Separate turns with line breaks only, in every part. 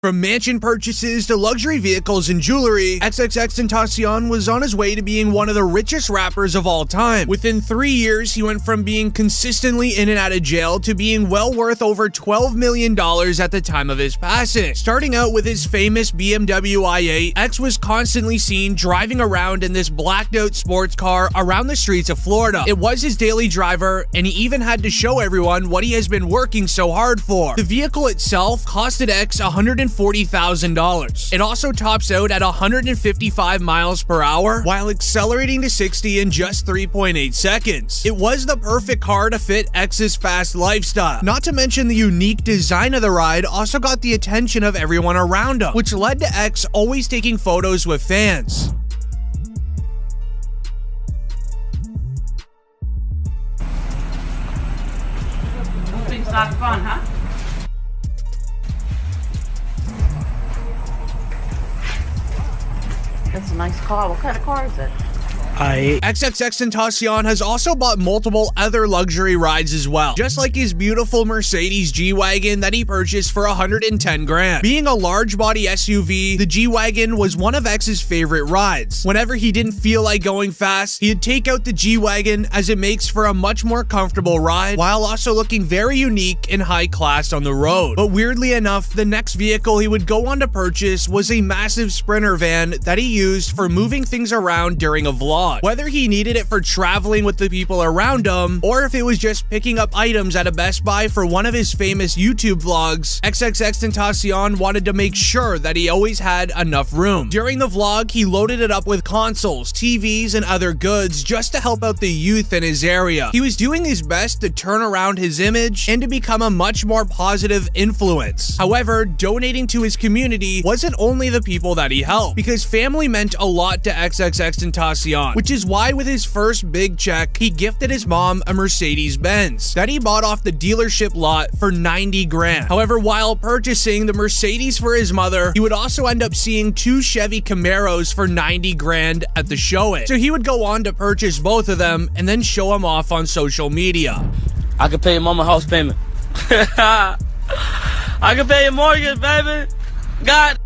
From mansion purchases to luxury vehicles and jewelry, XXXTENTACION was on his way to being one of the richest rappers of all time. Within 3 years, he went from being consistently in and out of jail to being well worth over $12 million at the time of his passing. Starting out with his famous BMW i8, X was constantly seen driving around in this blacked out sports car around the streets of Florida. It was his daily driver, and he even had to show everyone what he has been working so hard for. The vehicle itself costed X $140,000. It also tops out at 155 miles per hour while accelerating to 60 in just 3.8 seconds. It was the perfect car to fit X's fast lifestyle. Not to mention the unique design of the ride also got the attention of everyone around him, which led to X always taking photos with fans.
Things like fun, huh? That's a nice car. What kind of car is it?
XXXTentacion has also bought multiple other luxury rides as well, just like his beautiful Mercedes G-Wagon that he purchased for 110 grand. Being a large body SUV, the G-Wagon was one of X's favorite rides. Whenever he didn't feel like going fast, he'd take out the G-Wagon as it makes for a much more comfortable ride while also looking very unique and high class on the road. But weirdly enough, the next vehicle he would go on to purchase was a massive Sprinter van that he used for moving things around during a vlog. Whether he needed it for traveling with the people around him, or if it was just picking up items at a Best Buy for one of his famous YouTube vlogs, XXXTentacion wanted to make sure that he always had enough room. During the vlog, he loaded it up with consoles, TVs, and other goods just to help out the youth in his area. He was doing his best to turn around his image and to become a much more positive influence. However, donating to his community wasn't only the people that he helped, because family meant a lot to XXXTentacion, which is why with his first big check, he gifted his mom a Mercedes-Benz that he bought off the dealership lot for 90 grand. However, while purchasing the Mercedes for his mother, he would also end up seeing 2 Chevy Camaros for 90 grand at the showing. So he would go on to purchase both of them and then show them off on social media.
I can pay your mama house payment. I can pay your mortgage, baby. God.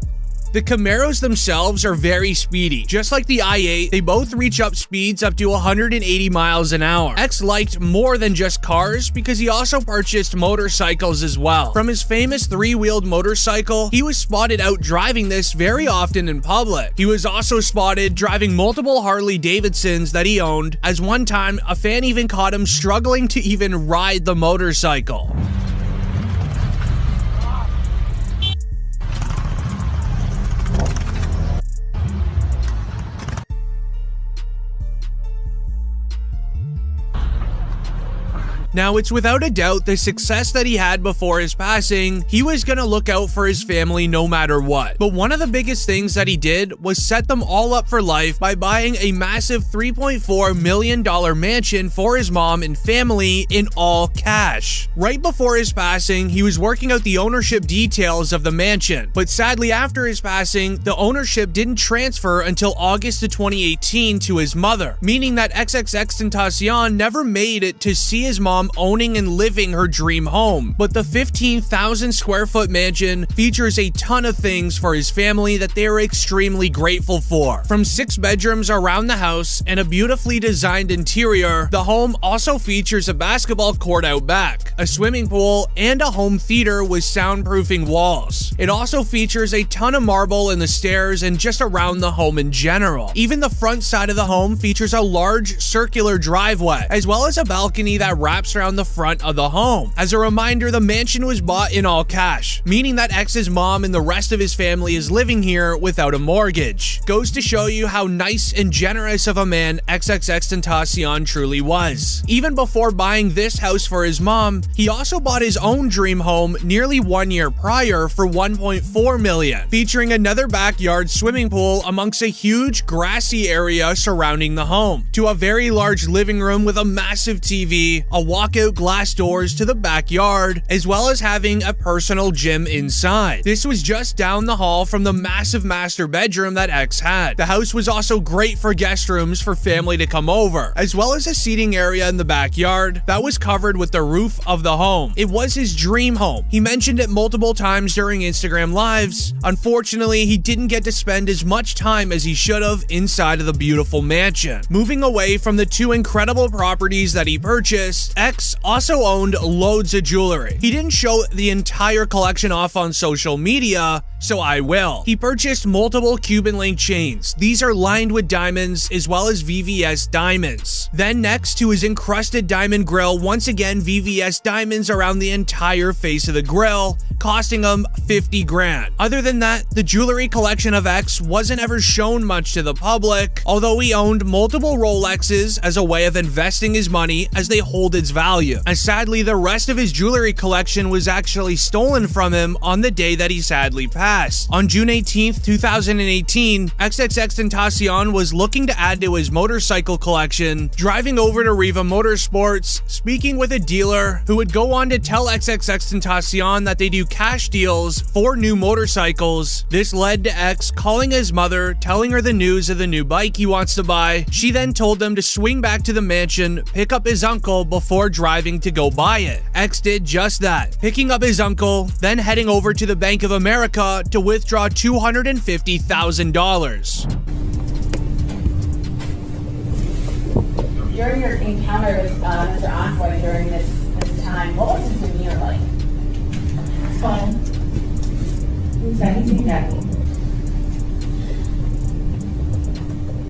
The Camaros themselves are very speedy. Just like the i8, they both reach up speeds up to 180 miles an hour. X liked more than just cars because he also purchased motorcycles as well. From his famous 3-wheeled motorcycle, he was spotted out driving this very often in public. He was also spotted driving multiple Harley Davidsons that he owned, as one time a fan even caught him struggling to even ride the motorcycle. Now, it's without a doubt the success that he had before his passing. He was gonna look out for his family no matter what. But one of the biggest things that he did was set them all up for life by buying a massive $3.4 million mansion for his mom and family in all cash. Right before his passing, he was working out the ownership details of the mansion. But sadly, after his passing, the ownership didn't transfer until August of 2018 to his mother, meaning that XXXTentacion never made it to see his mom owning and living her dream home. But the 15,000 square foot mansion features a ton of things for his family that they are extremely grateful for. From 6 bedrooms around the house and a beautifully designed interior, the home also features a basketball court out back, a swimming pool, and a home theater with soundproofing walls. It also features a ton of marble in the stairs and just around the home in general. Even the front side of the home features a large circular driveway, as well as a balcony that wraps around the front of the home. As a reminder, the mansion was bought in all cash, meaning that X's mom and the rest of his family is living here without a mortgage. Goes to show you how nice and generous of a man XXXTentacion truly was. Even before buying this house for his mom, he also bought his own dream home nearly 1 year prior for $1.4 million, featuring another backyard swimming pool amongst a huge grassy area surrounding the home, to a very large living room with a massive TV, a walkout glass doors to the backyard, as well as having a personal gym inside. This was just down the hall from the massive master bedroom that X had. The house was also great for guest rooms for family to come over, as well as a seating area in the backyard that was covered with the roof of the home. It was his dream home. He mentioned it multiple times during Instagram lives. Unfortunately, he didn't get to spend as much time as he should have inside of the beautiful mansion. Moving away from the two incredible properties that he purchased, X also owned loads of jewelry. He didn't show the entire collection off on social media, so I will. He purchased multiple Cuban link chains. These are lined with diamonds as well as VVS diamonds. Then next to his encrusted diamond grill, once again VVS diamonds around the entire face of the grill, costing him 50 grand. Other than that, the jewelry collection of X wasn't ever shown much to the public, although he owned multiple Rolexes as a way of investing his money as they hold its value. And sadly, the rest of his jewelry collection was actually stolen from him on the day that he sadly passed. On June 18th, 2018, XXXTENTACION was looking to add to his motorcycle collection, driving over to Riva Motorsports, speaking with a dealer who would go on to tell XXXTENTACION that they do cash deals for new motorcycles. This led to X calling his mother, telling her the news of the new bike he wants to buy. She then told them to swing back to the mansion, pick up his uncle before driving to go buy it. X did just that, picking up his uncle, then heading over to the Bank of America to withdraw $250,000.
During your encounter with Mr. Envoy during this time, what was his demeanor like? Fun. Exactly.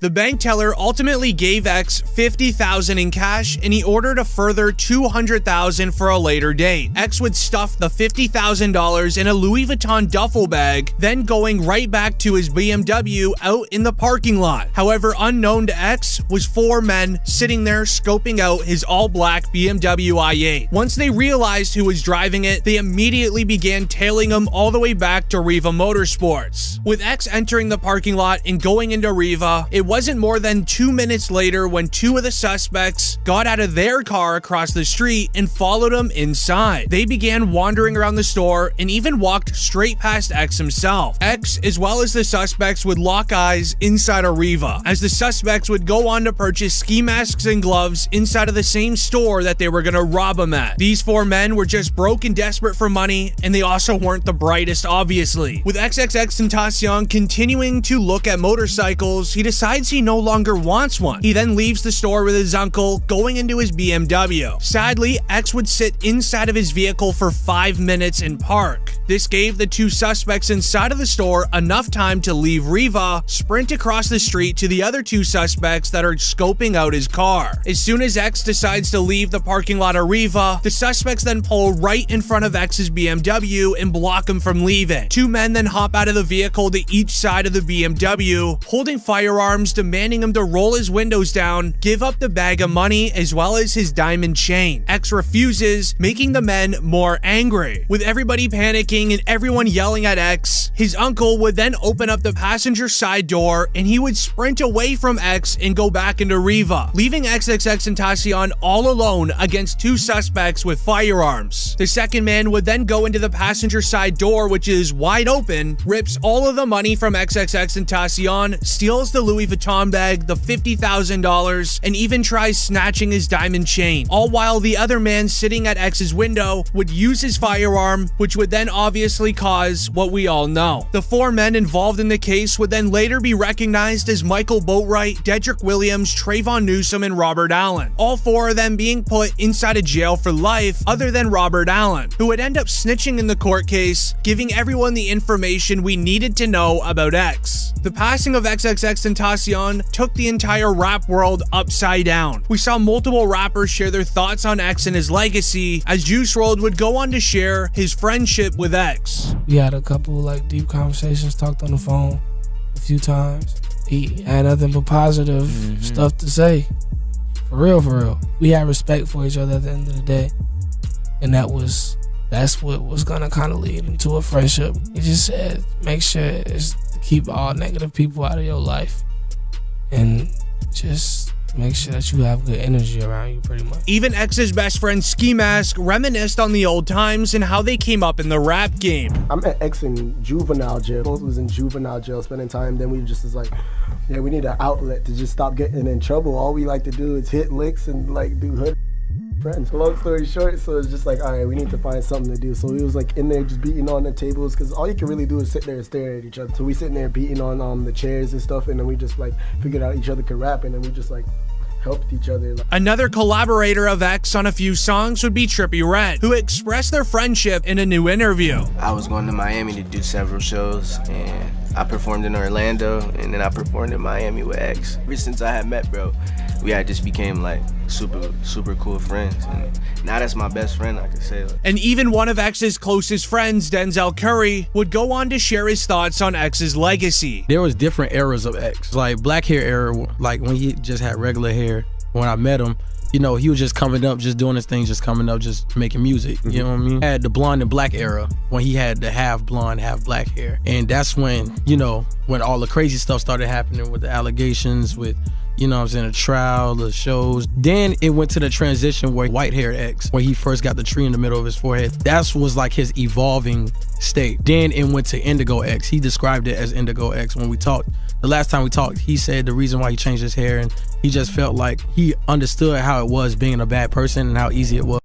The bank teller ultimately gave X $50,000 in cash, and he ordered a further $200,000 for a later date. X would stuff the $50,000 in a Louis Vuitton duffel bag, then going right back to his BMW out in the parking lot. However, unknown to X was 4 men sitting there scoping out his all-black BMW i8. Once they realized who was driving it, they immediately began tailing him all the way back to Riva Motorsports. With X entering the parking lot and going into Riva, it wasn't more than 2 minutes later when 2 of the suspects got out of their car across the street and followed him inside. They began wandering around the store and even walked straight past X himself. X, as well as the suspects, would lock eyes inside of Riva, as the suspects would go on to purchase ski masks and gloves inside of the same store that they were going to rob him at. These 4 men were just broke and desperate for money, and they also weren't the brightest, obviously. With XXXTENTACION continuing to look at motorcycles, he decides he no longer wants one. He then leaves the store with his uncle, going into his BMW. Sadly, X would sit inside of his vehicle for 5 minutes and park. This gave the 2 suspects inside of the store enough time to leave Riva, sprint across the street to the other 2 suspects that are scoping out his car. As soon as X decides to leave the parking lot of Riva, the suspects then pull right in front of X's BMW and block him from leaving. 2 men then hop out of the vehicle to each side of the BMW, holding firearms, demanding him to roll his windows down, give up the bag of money as well as his diamond chain. X refuses, making the men more angry. With everybody panicking and everyone yelling at X, his uncle would then open up the passenger side door and he would sprint away from X and go back into Riva, leaving XXXTENTACION all alone against 2 suspects with firearms. The second man would then go into the passenger side door, which is wide open, rips all of the money from XXXTENTACION, steals the Louis Vuitton bag, the $50,000, and even tries snatching his diamond chain, all while the other man sitting at X's window would use his firearm, which would then obviously cause what we all know. The 4 men involved in the case would then later be recognized as Michael Boatwright, Dedrick Williams, Trayvon Newsom, and Robert Allen, all 4 of them being put inside of jail for life, other than Robert Allen, who would end up snitching in the court case, giving everyone the information we needed to know about X. The passing of XXXTENTACION took the entire rap world upside down. We saw multiple rappers share their thoughts on X and his legacy, as Juice WRLD would go on to share his friendship with X.
We had a couple deep conversations, talked on the phone a few times. He had nothing but positive stuff to say. For real. We had respect for each other at the end of the day. And that's what was gonna kind of lead into a friendship. He just said, make sure it's to keep all negative people out of your life. And just Just make sure that you have good energy around you, pretty much.
Even X's best friend Ski Mask reminisced on the old times and how they came up in the rap game.
I met X in juvenile jail. Both was in juvenile jail spending time. Then we just was like, yeah, we need an outlet to just stop getting in trouble. All we like to do is hit licks and like do hood friends. Long story short, so it's just like, all right, we need to find something to do. So we was like in there just beating on the tables, because all you can really do is sit there and stare at each other. So we sitting there beating on the chairs and stuff, and then we just like figured out each other could rap, and then we just like helped each other.
Another collaborator of X on a few songs would be Trippie Redd, who expressed their friendship in a new interview.
I was going to Miami to do several shows, and I performed in Orlando, and then I performed in Miami with X. Ever since I had met bro, we had just became like super cool friends, and now that's my best friend, I could say.
And even one of X's closest friends, Denzel Curry, would go on to share his thoughts on X's legacy.
There was different eras of X, like black hair era, like when he just had regular hair. When I met him, you know, he was just coming up, just doing his thing, just coming up, just making music, you know what I mean? Had the blonde and black era, when he had the half blonde, half black hair. And that's when, you know, when all the crazy stuff started happening with the allegations, with, you know what I'm saying, the trial, the shows. Then it went to the transition where white haired X, where he first got the tree in the middle of his forehead. That was like his evolving state. Then it went to Indigo X. He described it as Indigo X when we talked. The last time we talked, he said the reason why he changed his hair, and he just felt like he understood how it was being a bad person and how easy it was.